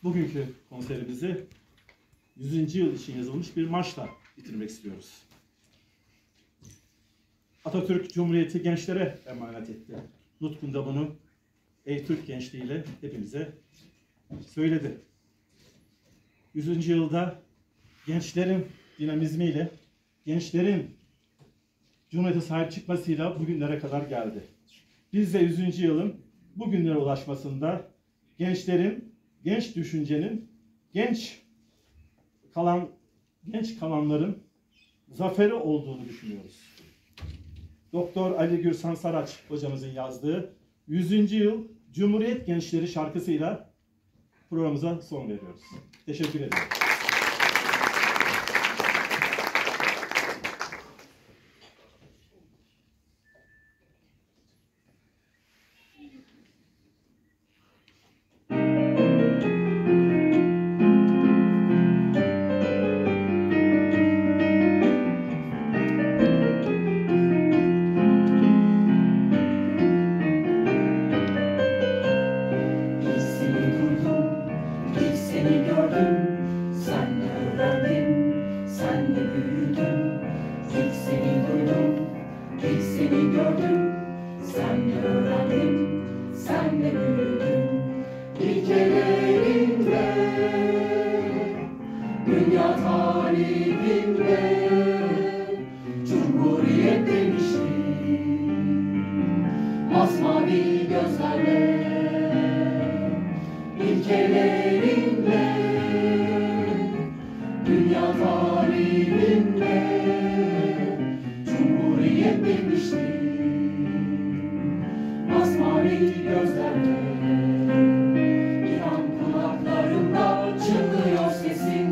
Bugünkü konserimizi 100. yıl için yazılmış bir marşla bitirmek istiyoruz. Atatürk Cumhuriyeti gençlere emanet etti. Nutkunda bunu ey Türk gençliğiyle hepimize söyledi. 100. yılda gençlerin dinamizmiyle, gençlerin Cumhuriyete sahip çıkmasıyla bugünlere kadar geldi. Biz de 100. yılın bugünlere ulaşmasında gençlerin, genç düşüncenin, genç kalanların zaferi olduğunu düşünüyoruz. Doktor Ali Gürsan Saraç hocamızın yazdığı 100. yıl Cumhuriyet Gençleri şarkısıyla programımıza son veriyoruz. Teşekkür ederim. Dünya tarihinde Cumhuriyet demiştim, masmavi gözlerle, ilkelerinle. Dünya tarihinde Cumhuriyet demiştim, masmavi gözlerle. İnan kulaklarımda çınlıyor sesin,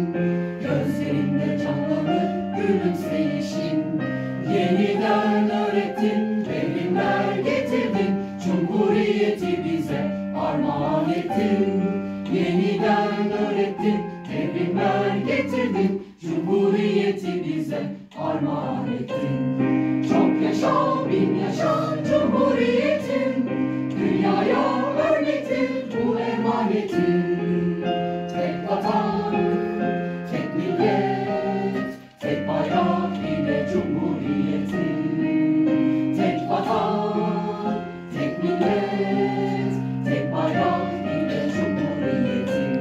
gözlerimde canlanır gülümseyişin. Yeniden öğrettin, devrimler getirdin, Cumhuriyeti bize armağan ettin. Yeniden öğrettin, devrimler getirdin, Cumhuriyeti bize armağan ettin. Çok yaşa, bin yaşa Cumhuriyetin, dünyaya örnektir bu emanetin. Tek vatan, tek millet, tek bayrak ile Cumhuriyetin. Tek vatan, tek millet, tek bayrak ile Cumhuriyetin.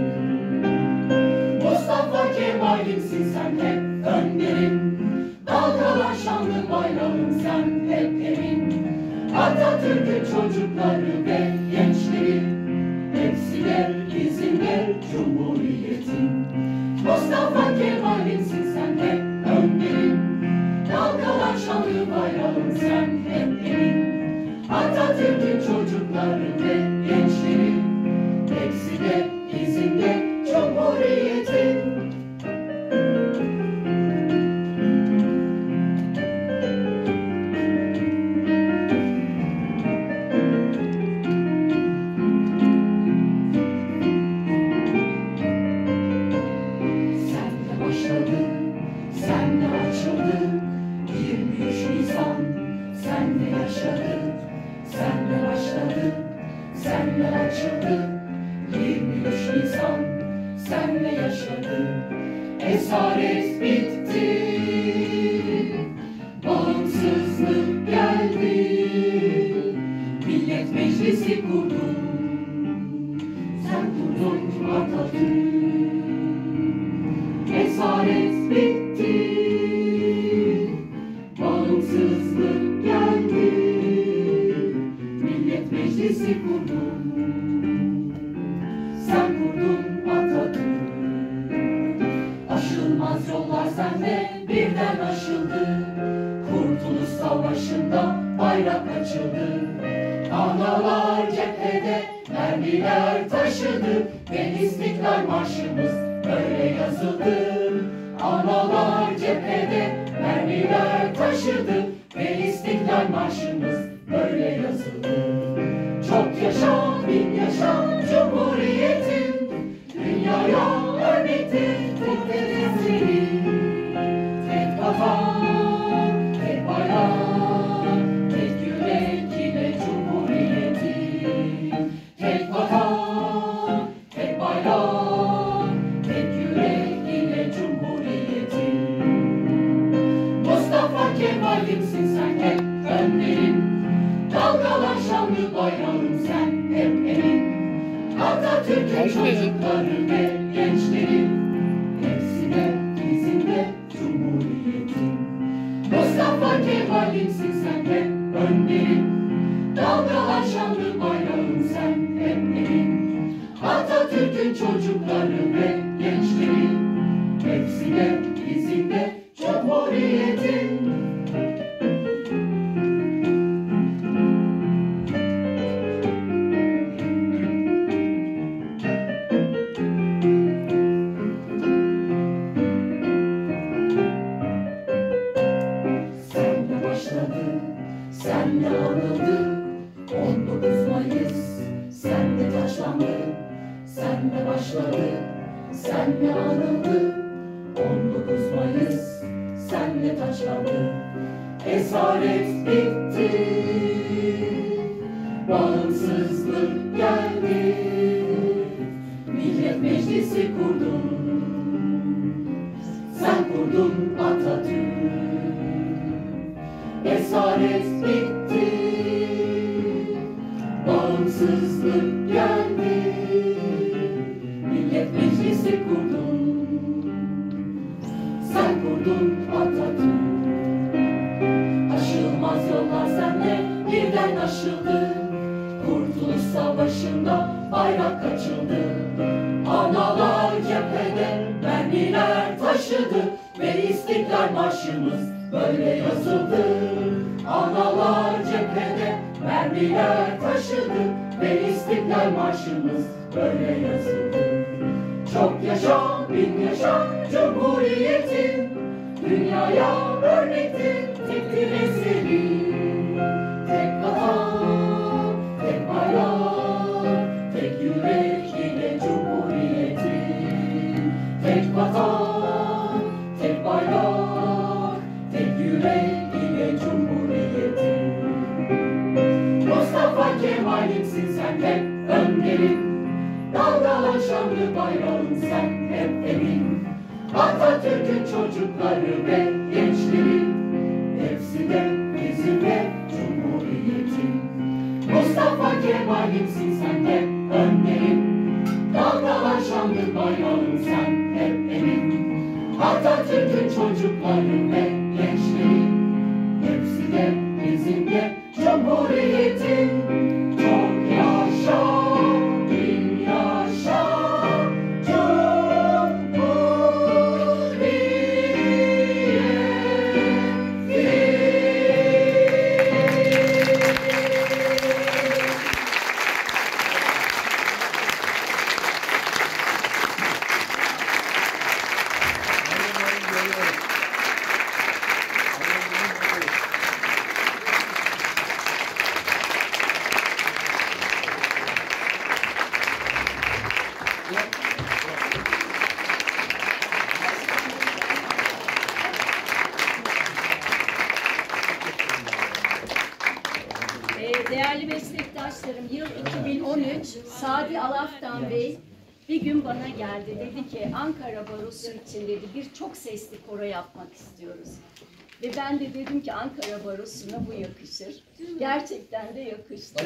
Mustafa Kemal'imsin sen hep önderim, dalgalar şanlı bayrağım sen hep emin. Atatürk'ün çocukları ve gençleri, hepsi de izinde Cumhuriyetin. Mustafa Kemal'imsin sen hep önderim, dalgalar şanlı bayrağım sen hep emin. Atatürk'ün çocukları ve gençleri, hepsi de izinde Cumhuriyetin. Senle açıldı 23 Nisan, senle yaşadı, senle başladı, senle açıldı 23 Nisan, senle yaşadı. Esaret bitti, bağımsızlık geldi, Millet Meclisi kurdun, sen kurdun Atatürk. Esaret bitti, bağımsızlık geldi, Millet Meclisi kurdun, sen kurdun Atatürk. Aşılmaz yollar sende birden aşıldı, Kurtuluş Savaşı'nda bayrak açıldı. Analar cephede mermiler taşıdı ve İstiklal Marşımız böyle yazıldı. Analar cephede mermiler taşıdı ve İstiklal Marşımız böyle yazıldı. Çok yaşa, bin yaşa Cumhuriyetin, dünyaya örnektir tek temsili. Tek vatan, tek bayrak, tek yürek ile Cumhuriyetin. Tek vatan, tek bayrak, Atatürk'ün çocukları ve gençleri, hepsine izinde Cumhuriyet'in. Mustafa Kemal'imsin sen hep önderin, dalgalan şanlı bayrağın sen hep emin. Atatürk'ün çocukları ve gençleri, hepsine izinde Cumhuriyet'in. Senle anıldı 19 Mayıs, senle taşlandı, senle başladı, senle anıldı 19 Mayıs, senle taşlandı. Esaret bitti, bağımsızlık geldi, Millet Meclisi kurdun, sen kurdun Atatürk. Esaret bitti, bağımsızlık geldi, Millet Meclisi kurdun, sen kurdun Atatürk. Aşılmaz yollar senle birden aşıldı, Kurtuluş Savaşı'nda bayrak açıldı. Analar cephede mermiler taşıdı ve İstiklal Marşımız böyle yazıldı. Analar cephede mermiler taşıdı ve İstiklal Marşımız böyle yazıldı. Çok yaşa, bin yaşa Cumhuriyet'in, dünyaya örnektir, tektir eseri. Tek vatan, tek bayrak, tek yürek ile Cumhuriyet'in. Tek vatan, tek bayrak, tek yürek ile Cumhuriyet'in. Mustafa Kemal'imsin sen hep önderin, dalgalan şanlı bayrağın sen hep emin. Atatürk'ün çocukları ve gençleri, hepsi de bizimle Cumhuriyet'in. Mustafa Kemal'imsin sen hep önderin, dalgalan şanlı bayrağın sen hep emin. Atatürk'ün çocukları ve gençleri, hepsi de bizimle Cumhuriyet'in. Çok yaşa, bin yaşa Değerli meslektaşlarım, yıl 2013, Sadi Alaftan Bey bir gün bana geldi. Dedi ki Ankara Barosu için dedi bir çok sesli koro yapmak istiyoruz. Ve ben de dedim ki Ankara Barosu'na bu yakışır. Gerçekten de yakıştı.